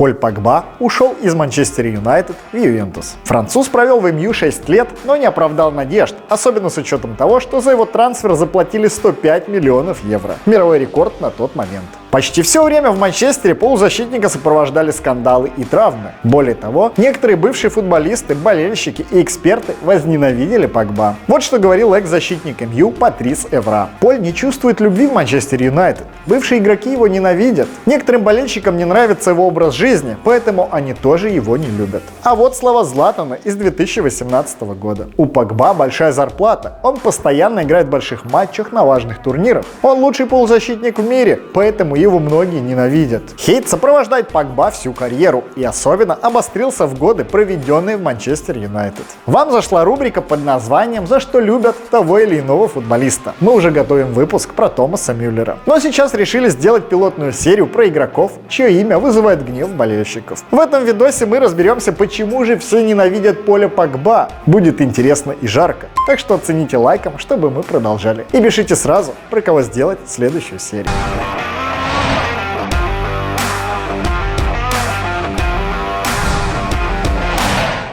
Поль Погба ушел из Манчестер Юнайтед в Ювентус. Француз провел в МЮ 6 лет, но не оправдал надежд, особенно с учетом того, что за его трансфер заплатили 105 миллионов евро. Мировой рекорд на тот момент. Почти все время в Манчестере полузащитника сопровождали скандалы и травмы. Более того, некоторые бывшие футболисты, болельщики и эксперты возненавидели Погба. Вот что говорил экс-защитник МЮ Патрис Эвра. Поль не чувствует любви в Манчестер Юнайтед. Бывшие игроки его ненавидят. Некоторым болельщикам не нравится его образ жизни, поэтому они тоже его не любят. А вот слова Златана из 2018 года. У Погба большая зарплата. Он постоянно играет в больших матчах на важных турнирах. Он лучший полузащитник в мире, поэтому его многие ненавидят. Хейт сопровождает Погба всю карьеру и особенно обострился в годы, проведенные в Манчестер Юнайтед. Вам зашла рубрика под названием «За что любят того или иного футболиста». Мы уже готовим выпуск про Томаса Мюллера. Но сейчас решили сделать пилотную серию про игроков, чье имя вызывает гнев болельщиков. В этом видосе мы разберемся, почему же все ненавидят Поля Погба. Будет интересно и жарко. Так что оцените лайком, чтобы мы продолжали. И пишите сразу, про кого сделать следующую серию.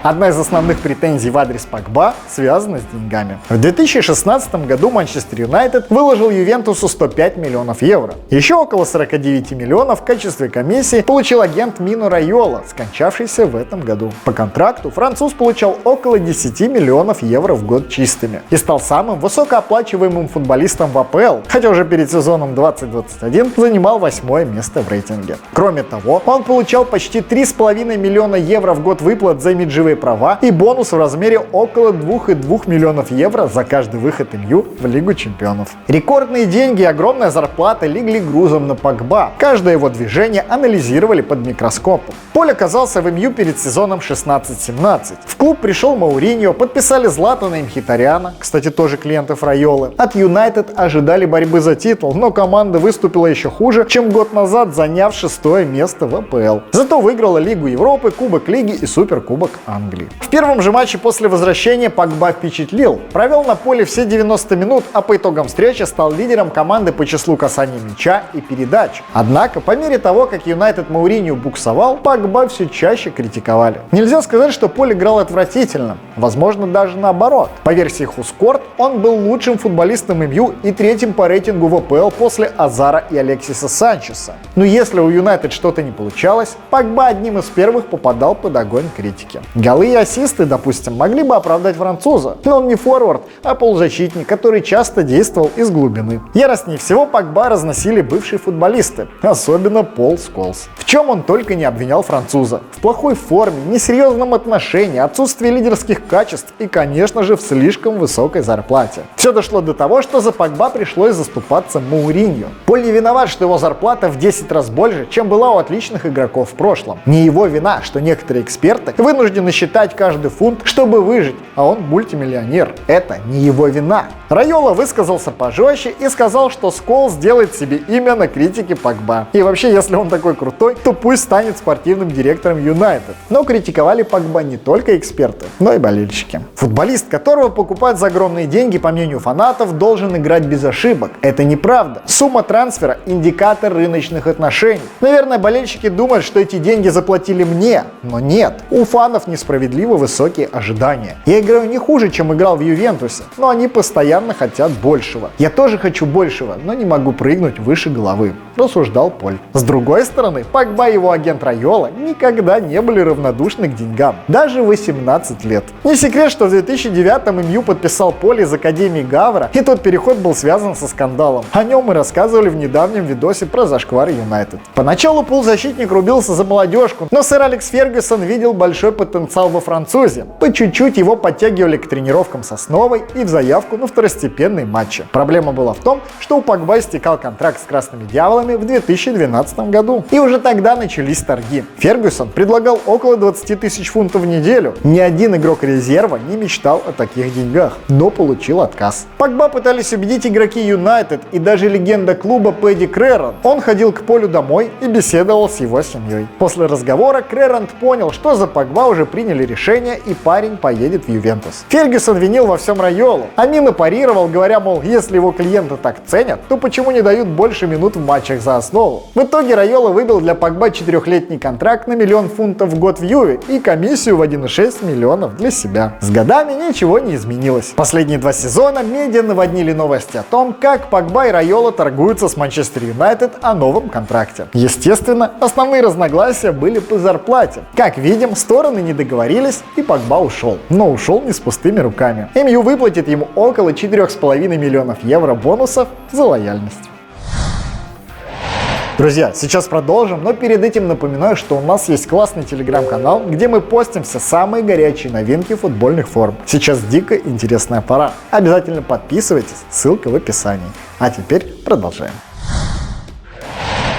Одна из основных претензий в адрес Погба связана с деньгами. В 2016 году Манчестер Юнайтед выложил Ювентусу 105 миллионов евро. Еще около 49 миллионов в качестве комиссии получил агент Мино Райола, скончавшийся в этом году. По контракту француз получал около 10 миллионов евро в год чистыми и стал самым высокооплачиваемым футболистом в АПЛ, хотя уже перед сезоном 2021 занимал 8-е место в рейтинге. Кроме того, он получал почти 3,5 миллиона евро в год выплат за имиджевые права и бонус в размере около 2,2 миллионов евро за каждый выход МЮ в Лигу чемпионов. Рекордные деньги и огромная зарплата легли грузом на Погба. Каждое его движение анализировали под микроскопом. Поль оказался в МЮ перед сезоном 16-17. В клуб пришел Мауриньо, подписали Златана и Мхитаряна, кстати, тоже клиентов Райолы. От Юнайтед ожидали борьбы за титул, но команда выступила еще хуже, чем год назад, заняв 6-е место в АПЛ. Зато выиграла Лигу Европы, Кубок Лиги и Суперкубок Англии. В первом же матче после возвращения Погба впечатлил. Провел на поле все 90 минут, а по итогам встречи стал лидером команды по числу касаний мяча и передач. Однако, по мере того, как Юнайтед Мауриньо буксовал, Погба все чаще критиковали. Нельзя сказать, что Поль играл отвратительно. Возможно, даже наоборот. По версии Хускорт, он был лучшим футболистом МЮ и третьим по рейтингу в АПЛ после Азара и Алексиса Санчеса. Но если у Юнайтед что-то не получалось, Погба одним из первых попадал под огонь критики. Голы и ассисты, допустим, могли бы оправдать француза, но он не форвард, а полузащитник, который часто действовал из глубины. Яростнее всего Погба разносили бывшие футболисты, особенно Пол Сколс. В чем он только не обвинял француза. В плохой форме, несерьезном отношении, отсутствии лидерских качеств и, конечно же, в слишком высокой зарплате. Все дошло до того, что за Погба пришлось заступаться Мауриньо. Поль не виноват, что его зарплата в 10 раз больше, чем была у отличных игроков в прошлом. Не его вина, что некоторые эксперты вынуждены считать каждый фунт, чтобы выжить, а он мультимиллионер. Это не его вина. Райола высказался пожестче и сказал, что Сколс делает себе имя на критике Погба. И вообще, если он такой крутой, то пусть станет спортивным директором Юнайтед. Но критиковали Погба не только эксперты, но и болельщики. Футболист, которого покупают за огромные деньги, по мнению фанатов, должен играть без ошибок. Это неправда. Сумма трансфера – индикатор рыночных отношений. Наверное, болельщики думают, что эти деньги заплатили мне, но нет. У фанов несправедливо высокие ожидания. Я играю не хуже, чем играл в Ювентусе, но они постоянно хотят большего. Я тоже хочу большего, но не могу прыгнуть выше головы, рассуждал Поль. С другой стороны, Погба и его агент Райола никогда не были равнодушны к деньгам, даже 18 лет. Не секрет, что в 2009-м МЮ подписал Поль из Академии Гавра, и тот переход был связан со скандалом. О нем мы рассказывали в недавнем видосе про зашквар Юнайтед. Поначалу полузащитник рубился за молодежку, но сэр Алекс Фергюсон видел большой потенциал во французе. По чуть-чуть его подтягивали к тренировкам с основой и в заявку на второстепенные матчи. Проблема была в том, что у Погба истекал контракт с Красными Дьяволами в 2012 году. И уже тогда начались торги. Фергюсон предлагал около 20 тысяч фунтов в неделю. Ни один игрок резерва не мечтал о таких деньгах, но получил отказ. Погба пытались убедить игроки Юнайтед и даже легенда клуба Пэдди Крэрон. Он ходил к Полю домой и беседовал с его семьей. После разговора Крэрон понял, что за Погба уже приняли решение и парень поедет в Ювентус. Фергюсон винил во всем Райолу, а Мино парировал, парировал, говоря, мол, если его клиенты так ценят, то почему не дают больше минут в матчах за основу? В итоге Райола выбил для Погба 4-летний контракт на $1 миллион в год в Юве и комиссию в 1,6 миллионов для себя. С годами ничего не изменилось. Последние 2 сезона медиа наводнили новости о том, как Погба и Райола торгуются с Манчестер Юнайтед о новом контракте. Естественно, основные разногласия были по зарплате. Как видим, стороны не договорились и Погба ушел. Но ушел не с пустыми руками. МЮ выплатит ему около 4,5 миллионов евро бонусов за лояльность. Друзья, сейчас продолжим, но перед этим напоминаю, что у нас есть классный телеграм-канал, где мы постим все самые горячие новинки футбольных форм. Сейчас дико интересная пора. Обязательно подписывайтесь, ссылка в описании. А теперь продолжаем.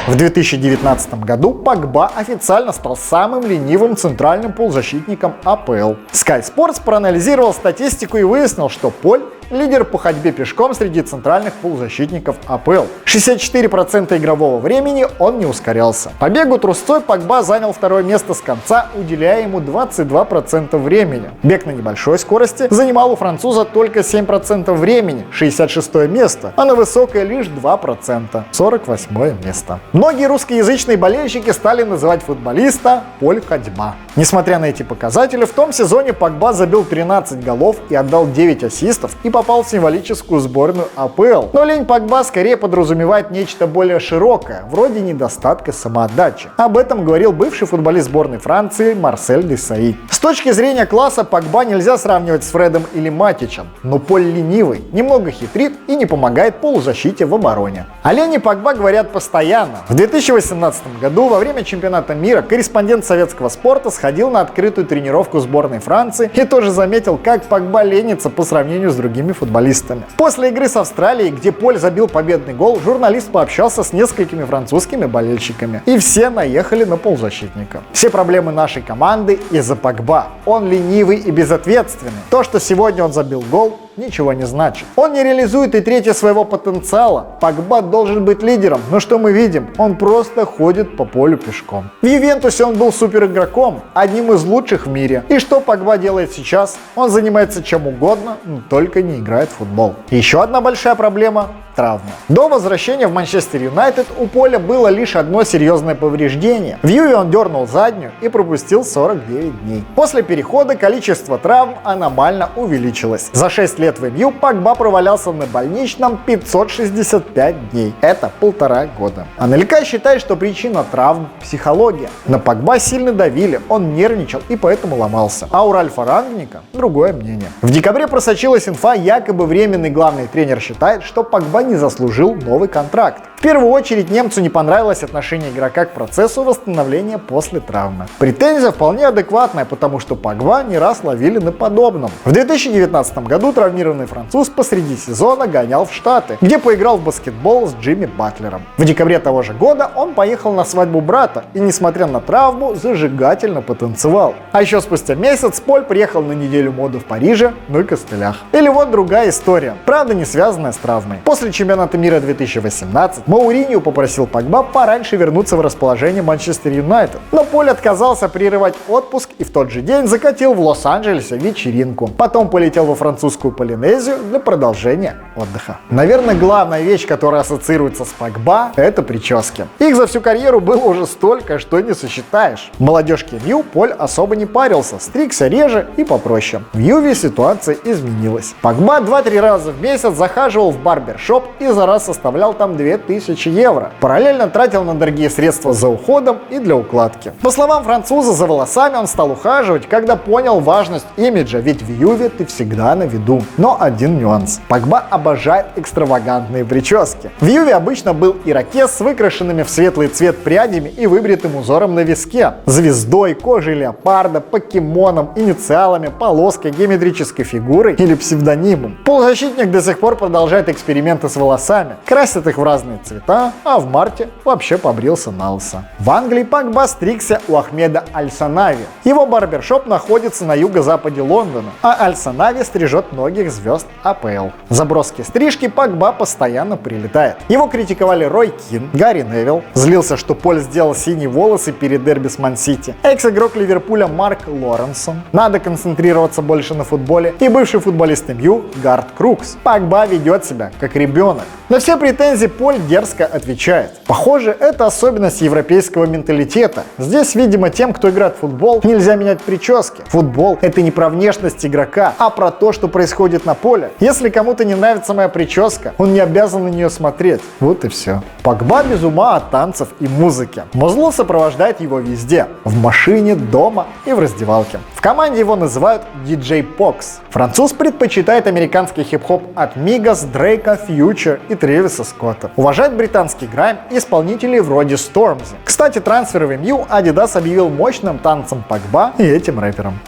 В 2019 году Погба официально стал самым ленивым центральным полузащитником АПЛ. Sky Sports проанализировал статистику и выяснил, что Поль лидер по ходьбе пешком среди центральных полузащитников АПЛ. 64% игрового времени он не ускорялся. По бегу трусцой Погба занял 2-е место с конца, уделяя ему 22% времени. Бег на небольшой скорости занимал у француза только 7% времени, 66-е место, а на высокой лишь 2%, 48-е место. Многие русскоязычные болельщики стали называть футболиста Поль Ходьба. Несмотря на эти показатели, в том сезоне Погба забил 13 голов и отдал 9 ассистов и попал в символическую сборную АПЛ. Но лень Погба скорее подразумевает нечто более широкое, вроде недостатка самоотдачи. Об этом говорил бывший футболист сборной Франции Марсель Десаи. С точки зрения класса Погба нельзя сравнивать с Фредом или Матичем, но Поль ленивый, немного хитрит и не помогает полузащите в обороне. О лени Погба говорят постоянно. В 2018 году во время чемпионата мира корреспондент советского спорта сходил на открытую тренировку сборной Франции и тоже заметил, как Погба ленится по сравнению с другими футболистами. После игры с Австралией, где Поль забил победный гол, журналист пообщался с несколькими французскими болельщиками. И все наехали на полузащитника. Все проблемы нашей команды из-за Погба. Он ленивый и безответственный. То, что сегодня он забил гол, ничего не значит. Он не реализует и трети своего потенциала. Погба должен быть лидером, но что мы видим? Он просто ходит по полю пешком. В Ювентусе он был суперигроком, одним из лучших в мире. И что Погба делает сейчас? Он занимается чем угодно, но только не играет в футбол. Еще одна большая проблема – травма. До возвращения в Манчестер Юнайтед у Поля было лишь одно серьезное повреждение. В Юве он дернул заднюю и пропустил 49 дней. После перехода количество травм аномально увеличилось. За 6 лет в МЮ Погба провалялся на больничном 565 дней. Это 1,5 года. Аналитики считают, что причина травм – психология. На Погба сильно давили, он нервничал и поэтому ломался. А у Ральфа Рангника другое мнение. В декабре просочилась инфа, якобы временный главный тренер считает, что Погба не заслужил новый контракт. В первую очередь немцу не понравилось отношение игрока к процессу восстановления после травмы. Претензия вполне адекватная, потому что Погба не раз ловили на подобном. В 2019 году травмированный француз посреди сезона гонял в Штаты, где поиграл в баскетбол с Джимми Батлером. В декабре того же года он поехал на свадьбу брата и, несмотря на травму, зажигательно потанцевал. А еще спустя месяц Поль приехал на неделю моды в Париже, ну и костылях. Или вот другая история, правда не связанная с травмой. После чемпионата мира 2018 Мауриньо попросил Погба пораньше вернуться в расположение Манчестер Юнайтед. Но Поль отказался прерывать отпуск и в тот же день закатил в Лос-Анджелесе вечеринку. Потом полетел во французскую Полинезию для продолжения отдыха. Наверное, главная вещь, которая ассоциируется с Погба, это прически. Их за всю карьеру было уже столько, что не сосчитаешь. В молодежке МЮ Поль особо не парился, стригся реже и попроще. В Юве ситуация изменилась. Погба 2-3 раза в месяц захаживал в барбершоп и за раз составлял там 2000 евро. Параллельно тратил на дорогие средства за уходом и для укладки. По словам француза, за волосами он стал ухаживать, когда понял важность имиджа, ведь в Юве ты всегда на виду. Но один нюанс. Погба обожает экстравагантные прически. В Юве обычно был ирокез с выкрашенными в светлый цвет прядями и выбритым узором на виске, звездой, кожей леопарда, покемоном, инициалами, полоской, геометрической фигурой или псевдонимом. Полузащитник до сих пор продолжает эксперименты с волосами, красит их в разные цвета цвета, а в марте вообще побрился на лысо. В Англии Погба стригся у Ахмеда Аль-Санави. Его барбершоп находится на юго-западе Лондона, а Аль-Санави стрижет многих звезд АПЛ. За броски стрижки Погба постоянно прилетает. Его критиковали Рой Кин, Гарри Невилл, злился, что Поль сделал синие волосы перед дерби с Ман-Сити, экс-игрок Ливерпуля Марк Лоренсон, надо концентрироваться больше на футболе, и бывший футболист МЮ Гард Крукс. Погба ведет себя как ребенок. На все претензии Поль дерзко отвечает. Похоже, это особенность европейского менталитета. Здесь, видимо, тем, кто играет в футбол, нельзя менять прически. Футбол — это не про внешность игрока, а про то, что происходит на поле. Если кому-то не нравится моя прическа, он не обязан на нее смотреть. Вот и все. Погба без ума от танцев и музыки. Музло сопровождает его везде. В машине, дома и в раздевалке. В команде его называют DJ Pox. Француз предпочитает американский хип-хоп от Мигос, Дрейка, Фьючер и Трэвиса Скотта. Уважает британский грайм и исполнителей вроде Stormzy. Кстати, трансфер в МЮ Adidas объявил мощным танцем Погба и этим рэпером.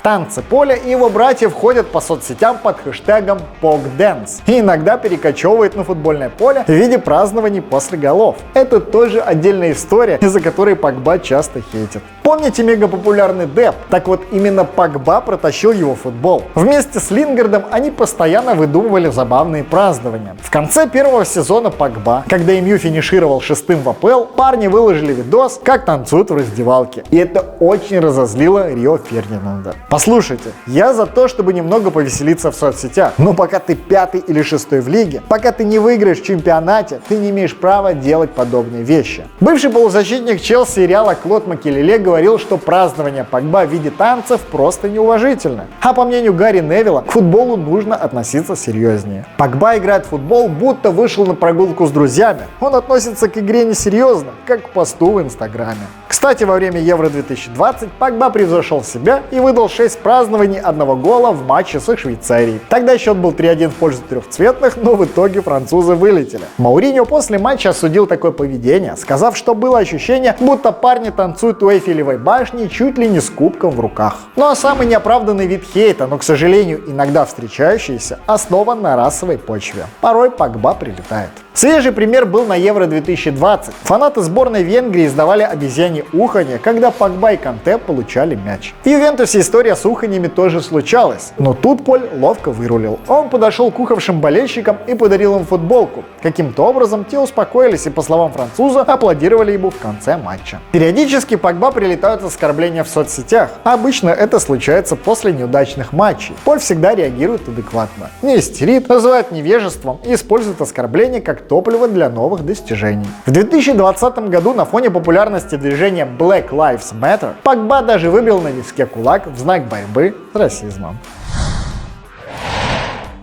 Танцы Поля и его братьев ходят по соцсетям под хэштегом PogDance и иногда перекочевывают на футбольное поле в виде празднований после голов. Это тоже отдельная история, из-за которой Погба часто хейтит. Помните мегапопулярный Деп? Так вот, именно Погба протащил его в футбол. Вместе с Лингардом они постоянно выдумывали забавные празднования. В конце первого сезона Погба, когда МЮ финишировал 6-м в АПЛ, парни выложили видос, как танцуют в раздевалке. И это очень разозлило Рио Фердинанда. Послушайте, я за то, чтобы немного повеселиться в соцсетях, но пока ты 5-й или 6-й в лиге, пока ты не выиграешь в чемпионате, ты не имеешь права делать подобные вещи. Бывший полузащитник Челси и Реала Клод Макелеле говорил, что празднование Погба в виде танцев просто неуважительно. А по мнению Гарри Невилла, к футболу нужно относиться серьезнее. Погба играет в футбол, будто вышел на прогулку с друзьями. Он относится к игре несерьезно, как к посту в Инстаграме. Кстати, во время Евро 2020 Погба превзошел себя и выдал 6 празднований одного гола в матче со Швейцарией. Тогда счет был 3-1 в пользу трехцветных, но в итоге французы вылетели. Мауриньо после матча осудил такое поведение, сказав, что было ощущение, будто парни танцуют у Эйфелевой башни чуть ли не с кубком в руках. Ну а самый неоправданный вид хейта, но, к сожалению, иногда встречающийся, основан на расовой почве. Порой Погба прилетает. Свежий пример был на Евро 2020. Фанаты сборной Венгрии издавали обезьянье уханье, когда Погба и Канте получали мяч. В Ювентусе история с уханьями тоже случалась, но тут Поль ловко вырулил. Он подошел к ухавшим болельщикам и подарил им футболку. Каким-то образом те успокоились и, по словам француза, аплодировали ему в конце матча. Периодически Погба прилетают оскорбления в соцсетях. Обычно это случается после неудачных матчей. Поль всегда реагирует адекватно. Не истерит, называет невежеством и использует оскорбления как топливо для новых достижений. В 2020 году на фоне популярности движения Black Lives Matter Погба даже выбил на виске кулак в знак борьбы с расизмом.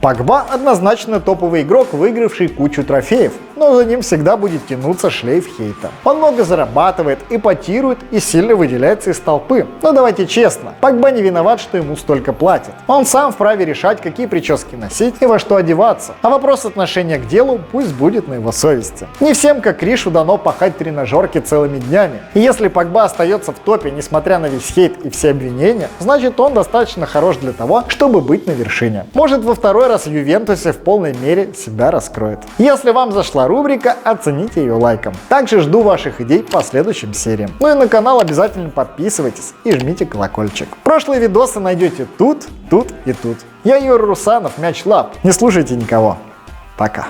Погба однозначно топовый игрок, выигравший кучу трофеев, но за ним всегда будет тянуться шлейф хейта. Он много зарабатывает, эпатирует и сильно выделяется из толпы. Но давайте честно, Погба не виноват, что ему столько платят. Он сам вправе решать, какие прически носить и во что одеваться. А вопрос отношения к делу пусть будет на его совести. Не всем, как Кришу, дано пахать в тренажерке целыми днями. И если Погба остается в топе, несмотря на весь хейт и все обвинения, значит он достаточно хорош для того, чтобы быть на вершине. Может, во второй раз в Ювентусе в полной мере себя раскроет. Если вам зашла рубрика, оцените ее лайком. Также жду ваших идей по следующим сериям. Ну и на канал обязательно подписывайтесь и жмите колокольчик. Прошлые видосы найдете тут, тут и тут. Я Юра Русанов, Мяч Лаб. Не слушайте никого. Пока.